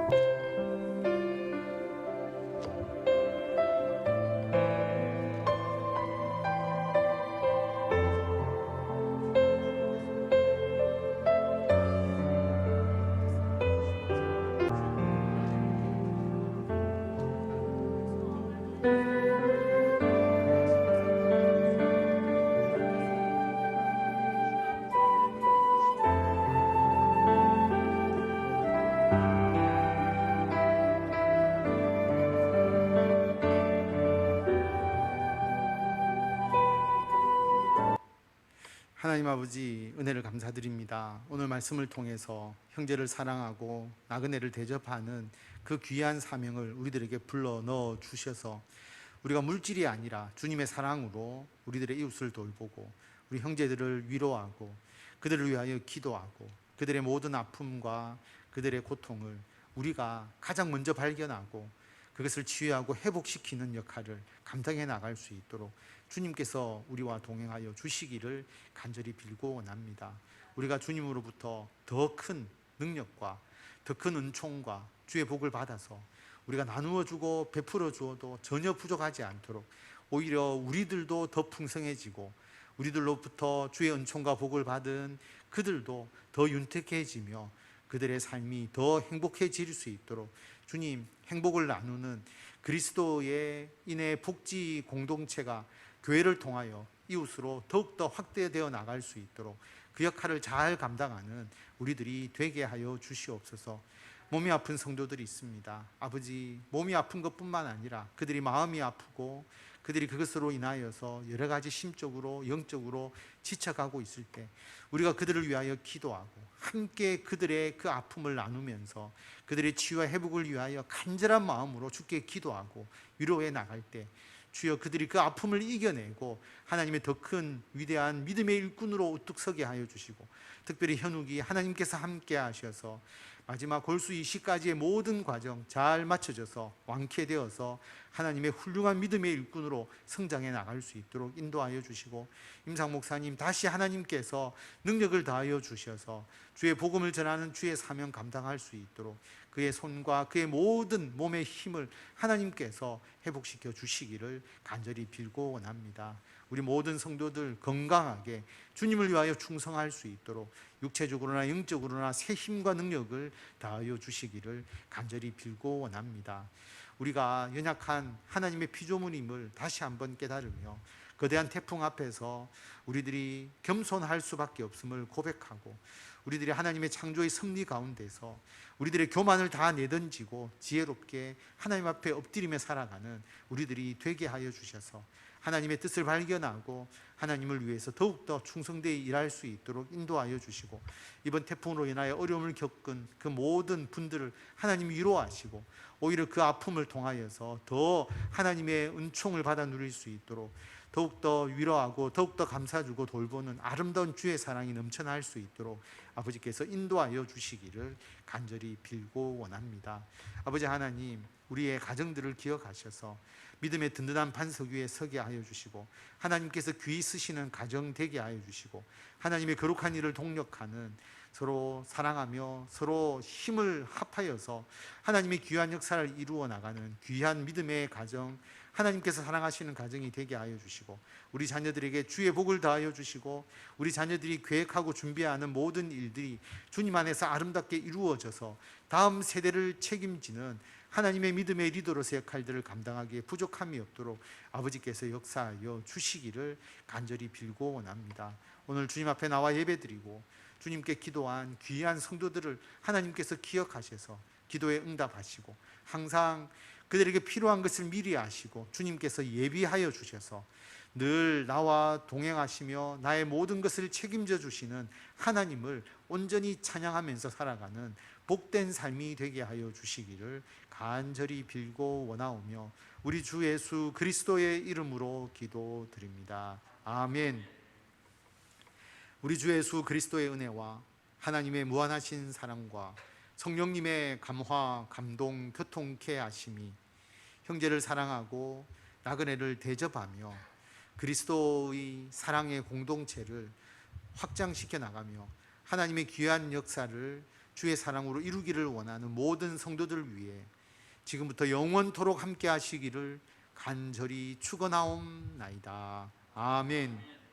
하나님 아버지, 은혜를 감사드립니다. 오늘 말씀을 통해서 형제를 사랑하고 나그네를 대접하는 그 귀한 사명을 우리들에게 불러 넣어 주셔서 우리가 물질이 아니라 주님의 사랑으로 우리들의 이웃을 돌보고 우리 형제들을 위로하고 그들을 위하여 기도하고 그들의 모든 아픔과 그들의 고통을 우리가 가장 먼저 발견하고 그것을 치유하고 회복시키는 역할을 감당해 나갈 수 있도록 주님께서 우리와 동행하여 주시기를 간절히 빌고 원합니다. 우리가 주님으로부터 더 큰 능력과 더 큰 은총과 주의 복을 받아서 우리가 나누어 주고 베풀어 주어도 전혀 부족하지 않도록 오히려 우리들도 더 풍성해지고 우리들로부터 주의 은총과 복을 받은 그들도 더 윤택해지며 그들의 삶이 더 행복해질 수 있도록 주님, 행복을 나누는 그리스도의 인의 복지 공동체가 교회를 통하여 이웃으로 더욱더 확대되어 나갈 수 있도록 그 역할을 잘 감당하는 우리들이 되게 하여 주시옵소서. 몸이 아픈 성도들이 있습니다. 아버지, 몸이 아픈 것뿐만 아니라 그들이 마음이 아프고 그들이 그것으로 인하여서 여러 가지 심적으로 영적으로 지쳐가고 있을 때 우리가 그들을 위하여 기도하고 함께 그들의 그 아픔을 나누면서 그들의 치유와 회복을 위하여 간절한 마음으로 주께 기도하고 위로해 나갈 때 주여 그들이 그 아픔을 이겨내고 하나님의 더 큰 위대한 믿음의 일꾼으로 우뚝 서게 하여 주시고, 특별히 현욱이 하나님께서 함께 하셔서 마지막 골수 이시까지의 모든 과정 잘 맞춰져서 완쾌되어서 하나님의 훌륭한 믿음의 일꾼으로 성장해 나갈 수 있도록 인도하여 주시고, 임상 목사님 다시 하나님께서 능력을 다하여 주셔서 주의 복음을 전하는 주의 사명 감당할 수 있도록 그의 손과 그의 모든 몸의 힘을 하나님께서 회복시켜 주시기를 간절히 빌고 원합니다. 우리 모든 성도들 건강하게 주님을 위하여 충성할 수 있도록 육체적으로나 영적으로나 새 힘과 능력을 다하여 주시기를 간절히 빌고 원합니다. 우리가 연약한 하나님의 피조물임을 다시 한번 깨달으며 거대한 태풍 앞에서 우리들이 겸손할 수밖에 없음을 고백하고, 우리들이 하나님의 창조의 섭리 가운데서 우리들의 교만을 다 내던지고 지혜롭게 하나님 앞에 엎드리며 살아가는 우리들이 되게 하여 주셔서 하나님의 뜻을 발견하고 하나님을 위해서 더욱더 충성되이 일할 수 있도록 인도하여 주시고, 이번 태풍으로 인하여 어려움을 겪은 그 모든 분들을 하나님 위로하시고 오히려 그 아픔을 통하여서 더 하나님의 은총을 받아 누릴 수 있도록 더욱더 위로하고 더욱더 감사주고 돌보는 아름다운 주의 사랑이 넘쳐날 수 있도록 아버지께서 인도하여 주시기를 간절히 빌고 원합니다. 아버지 하나님, 우리의 가정들을 기억하셔서 믿음의 든든한 반석 위에 서게 하여 주시고, 하나님께서 귀히 쓰시는 가정 되게 하여 주시고, 하나님의 거룩한 일을 동력하는, 서로 사랑하며 서로 힘을 합하여서 하나님의 귀한 역사를 이루어 나가는 귀한 믿음의 가정, 하나님께서 사랑하시는 가정이 되게 하여 주시고, 우리 자녀들에게 주의 복을 다하여 주시고, 우리 자녀들이 계획하고 준비하는 모든 일들이 주님 안에서 아름답게 이루어져서 다음 세대를 책임지는 하나님의 믿음의 리더로서의 역할들을 감당하기에 부족함이 없도록 아버지께서 역사하여 주시기를 간절히 빌고 원합니다. 오늘 주님 앞에 나와 예배드리고 주님께 기도한 귀한 성도들을 하나님께서 기억하셔서 기도에 응답하시고 항상 그들에게 필요한 것을 미리 아시고 주님께서 예비하여 주셔서 늘 나와 동행하시며 나의 모든 것을 책임져 주시는 하나님을 온전히 찬양하면서 살아가는 복된 삶이 되게 하여 주시기를 간절히 빌고 원하오며 우리 주 예수 그리스도의 이름으로 기도드립니다. 아멘. 우리 주 예수 그리스도의 은혜와 하나님의 무한하신 사랑과 성령님의 감화, 감동, 교통케 하심이 형제를 사랑하고 나그네를 대접하며 그리스도의 사랑의 공동체를 확장시켜 나가며 하나님의 귀한 역사를 주의 사랑으로 이루기를 원하는 모든 성도들 위해 지금부터 영원토록 함께 하시기를 간절히 축원하옵나이다. 아멘.